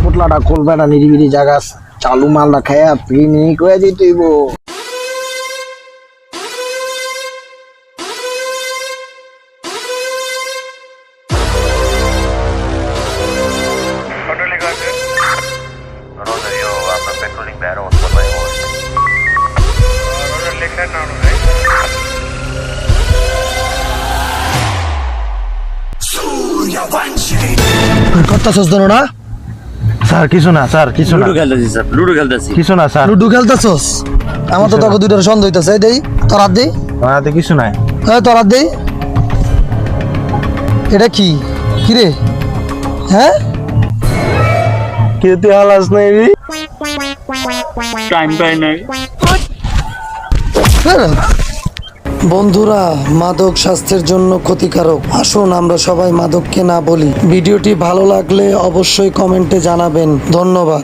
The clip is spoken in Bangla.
পোটলাটা খুলবে না, নিরিবিলি জায়গা চালু মালটা খায়া পিকনিক হয়ে যেতেইব। করতেছস ধরো না স্যার কিছু না, স্যার কিছু না, লুডো খেলতেছি স্যার, লুডো খেলতেছি। কিছু না স্যার। লুডু খেলতেছস? আমার তো তোকে দুইটার সন্দেহ হইতাছে। দেই তোর হাত দেই। হাতে কিছু নাই। হ্যাঁ তোর হাত দেই। এটা কি কি রে? হ্যাঁ কি তুই হালাস নাই রে? টাইম পাই নাই। বন্ধুরা, মাদক স্বাস্থ্যের জন্য ক্ষতিকারক। আসুন আমরা সবাই মাদককে না বলি। ভিডিওটি ভালো লাগলে অবশ্যই কমেন্টে জানাবেন। ধন্যবাদ।